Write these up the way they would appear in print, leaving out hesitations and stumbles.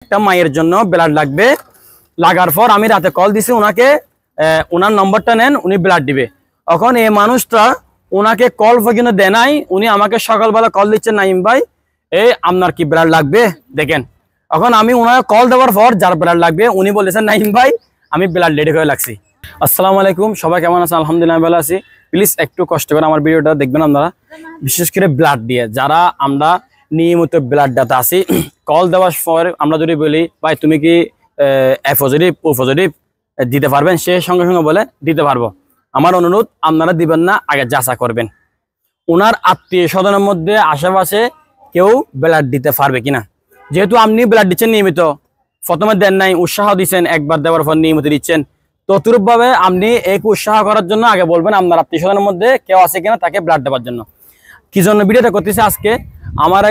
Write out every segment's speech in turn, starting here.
একটা মায়ের জন্য ব্লাড লাগবে। লাগার পর আমি রাতে কল দিছি ওনাকে, ওনার নম্বরটা নেন, উনি ব্লাড দিবে। এখন এই মানুষটা ওনাকে কল পর্যন্ত দেয় নাই, উনি আমাকে সকালবেলা কল দিচ্ছেন, নাইম ভাই আপনার কি ব্লাড লাগবে দেখেন। এখন আমি ওনাকে কল দেওয়ার পর যার ব্লাড লাগবে উনি বলেছেন নাইম ভাই আমি ব্লাড রেডি করে লাগছি। আসসালামু আলাইকুম, সবাই কেমন আছেন? আলহামদুলিল্লাহ ভালো আছি। প্লিজ একটু কষ্ট করে আমার ভিডিওটা দেখবেন আপনারা, বিশেষ করে ব্লাড দিয়ে যারা আমরা নিয়মিত ব্লাড ডাটা আছি। কল দেওয়ার পর আমরা যদি বলি ভাই তুমি কি এ পজিটিভ ও পজিটিভ দিতে পারবেন, সে সঙ্গে সঙ্গে বলে দিতে পারবো। আমার অনুরোধ আপনারা দিবেন না, আগে যাচাই করবেন ওনার আত্মীয় স্বজনের মধ্যে আশেপাশে কেউ ব্লাড দিতে পারবে কিনা। যেহেতু আপনি ব্লাড দিচ্ছেন নিয়মিত, প্রথমে দেন নাই, উৎসাহ দিচ্ছেন, একবার দেওয়ার পর নিয়মিত দিচ্ছেন, ততরূপ ভাবে আপনি এক উৎসাহ করার জন্য আগে বলবেন আপনার আত্মীয় স্বজনের মধ্যে কেউ আছে কিনা তাকে ব্লাড দেওয়ার জন্য। কি জন্য ভিডিওটা করতেছি আজকে, আমার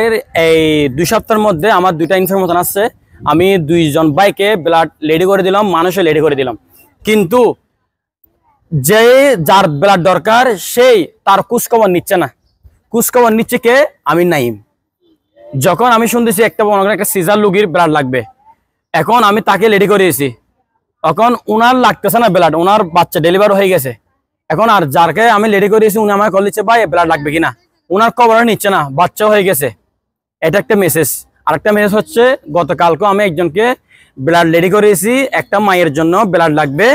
এই 2 সপ্তাহের মধ্যে আমার 2টা ইনফরমেশন আসছে। আমি 2জন ভাইকে ব্লাড রেডি করে দিলাম, মানুষে রেডি করে দিলাম, কিন্তু যে যার ব্লাড দরকার সেই তার খোঁজখবর নিচ্ছে না। খোঁজখবর নিচ্ছে কে? আমি নাইম। যখন আমি শুনতেছি একটা সিজার রোগীর ব্লাড লাগবে, এখন আমি তাকে রেডি করিয়েছি, এখন উনার লাগতেছে না ব্লাড, উনার বাচ্চা ডেলিভারি হয়ে গেছে। এখন আর যারকে আমি রেডি করিয়েছি উনি আমাকে কল দিচ্ছে ভাই ব্লাড লাগবে কিনা, উনার খবর নিচ্ছে না, বাচ্চা হয়ে গেছে। এটা একটা মেসেজ। আরেকটা মেসেজ হচ্ছে গতকালকে আমি একজনকে ব্লাড রেডি করিয়েছি, একটা মায়ের জন্য ব্লাড লাগবে।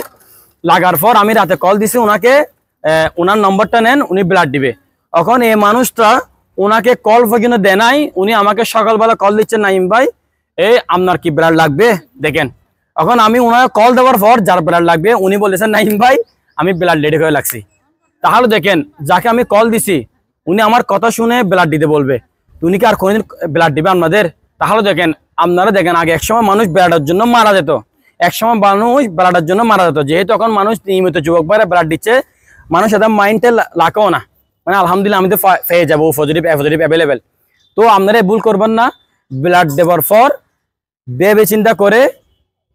লাগার পর আমি রাতে কল দিছি ওনাকে, ওনার নম্বরটা নেন, উনি ব্লাড দিবে। এখন এই মানুষটা ওনাকে কল পর্যন্ত দেয় নাই, উনি আমাকে সকালবেলা কল দিচ্ছেন নাইম ভাই আপনার কি ব্লাড লাগবে দেখেন। এখন আমি ওনাকে কল দেওয়ার পর যার ব্লাড লাগবে উনি বলেছেন নাইম ভাই আমি ব্লাড রেডি করে লাগছি। তাহলে দেখেন যাকে আমি কল দিছি উনি আমার কথা শুনে ব্লাড দিতে বলবে, উনি কি আর কোনদিন ব্লাড দিবে আপনাদের? তাহলে দেখেন আপনারা দেখেন আগে একসময় মানুষ ব্লাডের জন্য মারা যেত, একসময় মানুষ ব্লাডের জন্য মারা যেত। যেহেতু এখন মানুষ নিয়মিত যুবক ভাইরা ব্লাড দিচ্ছে, মানুষ এত মাইন্ডে লাগাও না, মানে আলহামদুলিল্লাহ আমি তো পেয়ে যাবো পজিটিভ পজিটিভ অ্যাভেলেবেল। তো আপনারা ভুল করবেন না, ব্লাড দেওয়ার পর ভেবে চিন্তা করে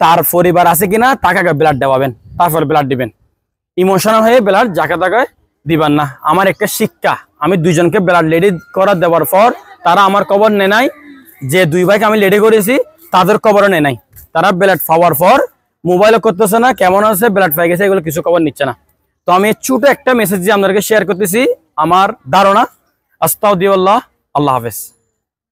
তার পরিবার আছে কিনা তাকে আগে ব্লাড দেওয়াবেন, তারপর ব্লাড দিবেন। ইমোশনাল হয়ে ব্লাড যাকে তাকে দিবেন না। আমার একটা শিক্ষা, আমি 2জনকে ব্লাড রেডি করা দেওয়ার পর তারা আমার খবর নেয় নাই, যে 2 ভাইকে আমি রেডি করেছি তাদের খবরও নেয় নাই। তারা ব্লাড পাওয়ার পর মোবাইলও করতেছে না, কেমন আছে ব্লাড পাই গেছে এগুলো কিছু খবর নিচ্ছে না। তো আমি ছোট একটা মেসেজ দিয়ে আপনাদেরকে শেয়ার করতেছি আমার ধারণা। আস্তাগফিরুল্লাহ, আল্লাহ হাফেজ।